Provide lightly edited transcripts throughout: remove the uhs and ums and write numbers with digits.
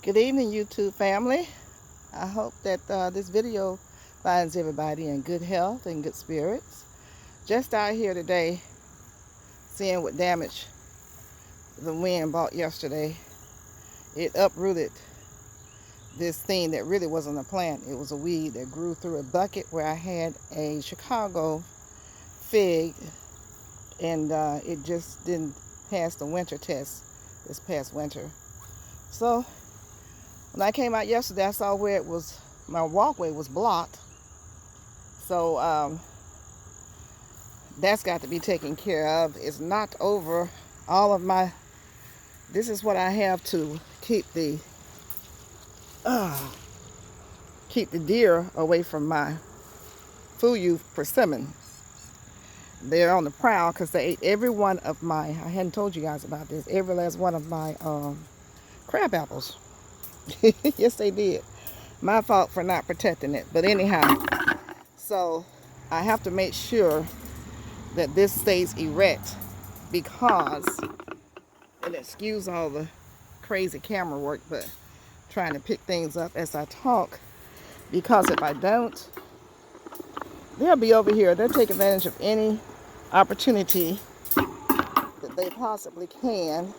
Good evening, YouTube family. I hope that this video finds everybody in good health and good spirits. Just out here today, seeing what damage the wind brought yesterday. It uprooted this thing that really wasn't a plant. It was a weed that grew through a bucket where I had a Chicago fig, and it just didn't pass the winter test this past winter. So when I came out yesterday, I saw where it was, my walkway was blocked. So that's got to be taken care of. It's knocked over all of my, this is what I have to keep the deer away from my Fuyu persimmon. They're on the prowl because they ate every one of my, I hadn't told you guys about this, every last one of my crab apples. Yes, they did. My fault for not protecting it. But anyhow, so I have to make sure that this stays erect because, and excuse all the crazy camera work, but trying to pick things up as I talk, because if I don't, they'll be over here. They'll take advantage of any opportunity that they possibly can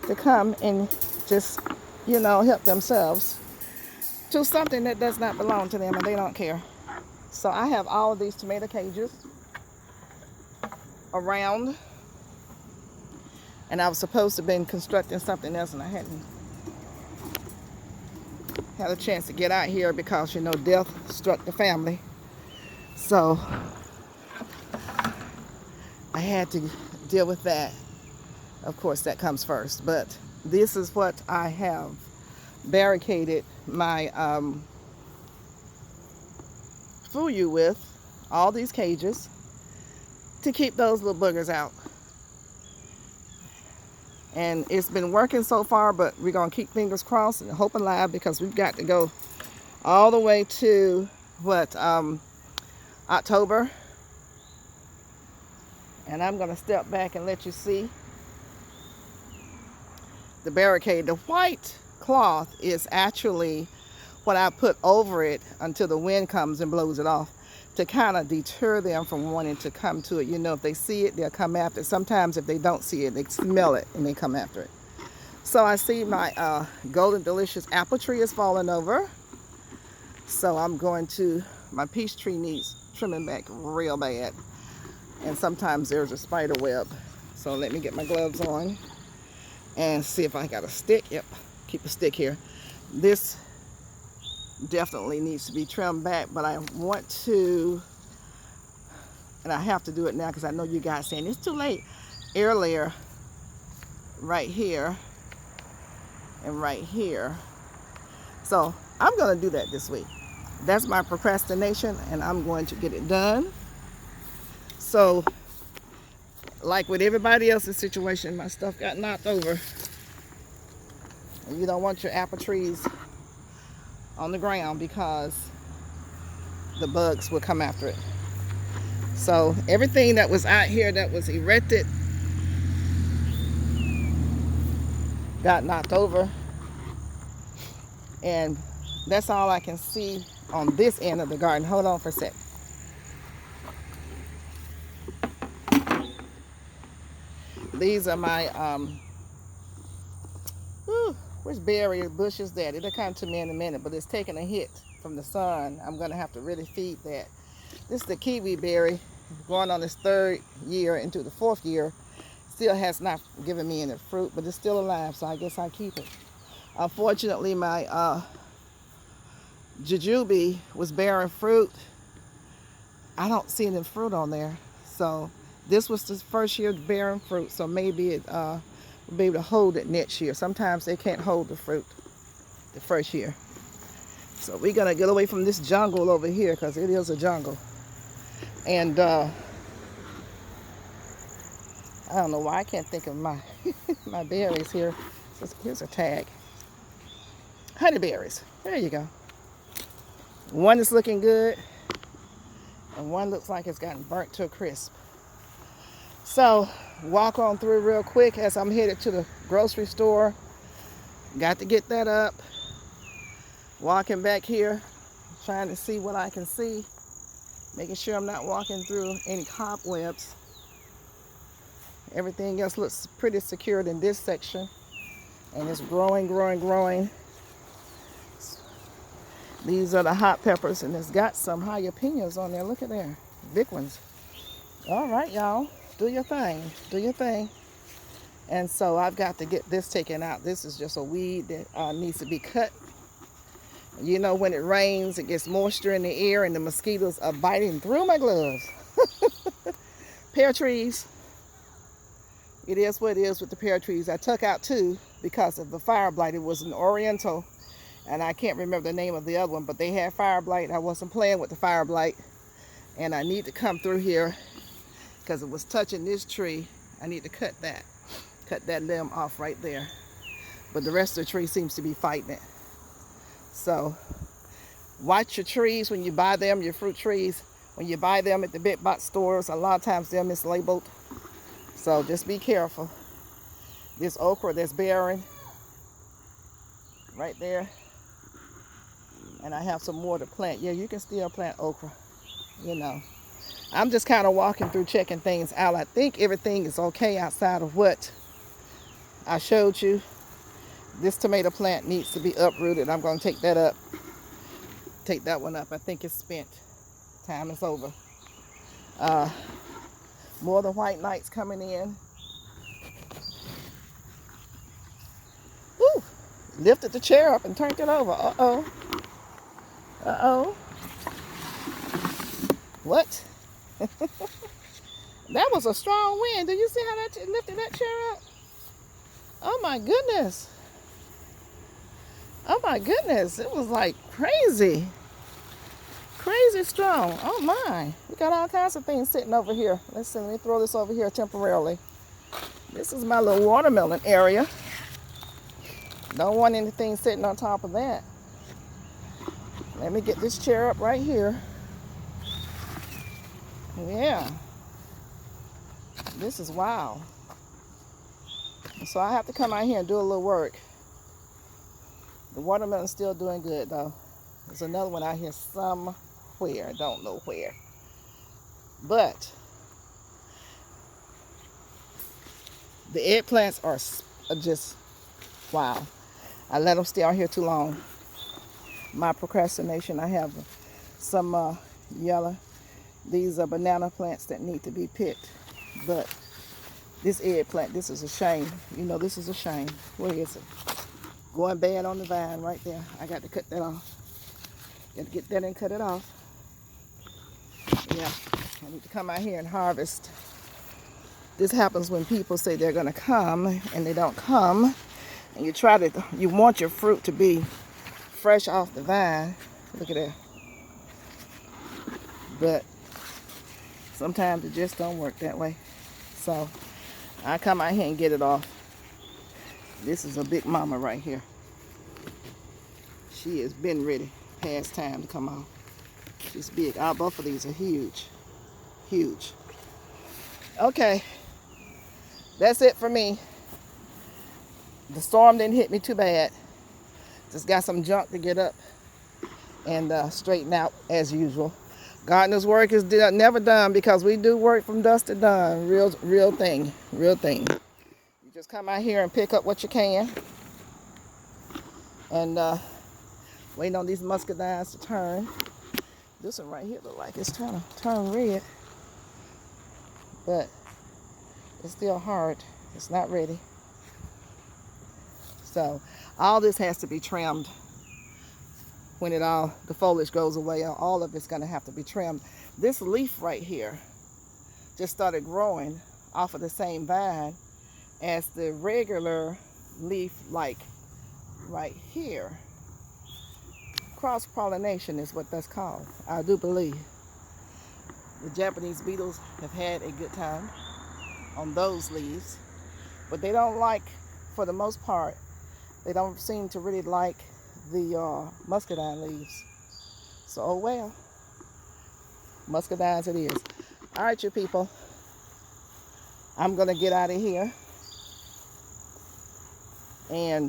to come and just, you know, help themselves to something that does not belong to them, and they don't care. So I have all of these tomato cages around, and I was supposed to have been constructing something else, and I hadn't had a chance to get out here because, you know, death struck the family. So I had to deal with that. Of course, that comes first. But this is what I have barricaded my Fuyu with, all these cages, to keep those little boogers out. And it's been working so far, but we're going to keep fingers crossed and hope alive, because we've got to go all the way to, what, October. And I'm going to step back and let you see the barricade. The white cloth is actually what I put over it until the wind comes and blows it off, to kind of deter them from wanting to come to it. You know, if they see it, they'll come after it. Sometimes if they don't see it, they smell it and they come after it. So I see my Golden Delicious apple tree is falling over. So I'm going to, my peach tree needs trimming back real bad. And sometimes there's a spider web. So let me get my gloves on and see if I got a stick. Yep, keep a stick here. This definitely needs to be trimmed back, but I want to, and I have to do it now because I know you guys saying it's too late. Earlier, right here and right here. So I'm going to do that this week. That's my procrastination, and I'm going to get it done. So, like with everybody else's situation, my stuff got knocked over. And you don't want your apple trees on the ground because the bugs will come after it. So everything that was out here that was erected got knocked over. And that's all I can see on this end of the garden. Hold on for a sec. These are my, where's berry bushes that? It'll come to me in a minute, but it's taking a hit from the sun. I'm gonna have to really feed that. This is the kiwi berry, going on its 3rd year into the 4th year. Still has not given me any fruit, but it's still alive, so I guess I keep it. Unfortunately, my jujube was bearing fruit. I don't see any fruit on there, so this was the first year bearing fruit, so maybe it will be able to hold it next year. Sometimes they can't hold the fruit the first year. So we're gonna get away from this jungle over here, because it is a jungle. And I don't know why I can't think of my my berries here. So here's a tag. Honeyberries. There you go. One is looking good, and one looks like it's gotten burnt to a crisp. So walk on through real quick as I'm headed to the grocery store Got to get that up. Walking back here, trying to see what I can see. Making sure I'm not walking through any cobwebs. Everything else looks pretty secured in this section. And it's growing, growing, growing. These are the hot peppers, and it's got some jalapenos on there. Look at there, big ones. All right, y'all, do your thing, do your thing. And so I've got to get this taken out. This is just a weed that needs to be cut. You know, when it rains, it gets moisture in the air, and the mosquitoes are biting through my gloves. Pear trees. It is what it is with the pear trees. I took out 2 because of the fire blight. It was an oriental, and I can't remember the name of the other one, but they had fire blight. I wasn't playing with the fire blight, and I need to come through here because it was touching this tree. I need to cut that limb off right there. But the rest of the tree seems to be fighting it. So watch your trees when you buy them, your fruit trees. When you buy them at the big box stores, a lot of times they're mislabeled. So just be careful. This okra that's bearing right there. And I have some more to plant. Yeah, you can still plant okra, you know. I'm just kind of walking through, checking things out. I think everything is okay outside of what I showed you. This tomato plant needs to be uprooted. I'm going to take that up. Take that one up. I think it's spent. Time is over. More of the white lights coming in. Woo! Lifted the chair up and turned it over. Uh-oh. Uh-oh. What? That was a strong wind. Do you see how that lifted that chair up? Oh my goodness. Oh my goodness. It was like crazy. Crazy strong. Oh my. We got all kinds of things sitting over here. Listen, let me throw this over here temporarily. This is my little watermelon area. Don't want anything sitting on top of that. Let me get this chair up right here. Yeah. This is wild. So I have to come out here and do a little work. The watermelon's still doing good though. There's another one out here somewhere. Don't know where. But the eggplants are just wow. I let them stay out here too long. My procrastination. I have some yellow. These are banana plants that need to be picked. But this eggplant, this is a shame. You know, this is a shame. Where is it? Going bad on the vine right there. I got to cut that off. Got to get that and cut it off. Yeah, I need to come out here and harvest. This happens when people say they're going to come and they don't come. And you want your fruit to be fresh off the vine. Look at that. But sometimes it just don't work that way. So I come out here and get it off. This is a big mama right here. She has been ready past time to come off. She's big. Both of these are huge. Huge. Okay. That's it for me. The storm didn't hit me too bad. Just got some junk to get up and straighten out as usual. Gardener's work is never done because we do work from dusk to dawn. Real thing. Real thing. You just come out here and pick up what you can. And waiting on these muscadines to turn. This one right here look like it's trying to turn red. But it's still hard. It's not ready. So all this has to be trimmed when the foliage goes away. All of it's going to have to be trimmed. This leaf right here just started growing off of the same vine as the regular leaf, like right here. Cross-pollination is what that's called, I do believe. The Japanese beetles have had a good time on those leaves, but they don't like, for the most part, they don't seem to really like the muscadine leaves. So, oh well. Muscadines it is. All right, you people. I'm going to get out of here. And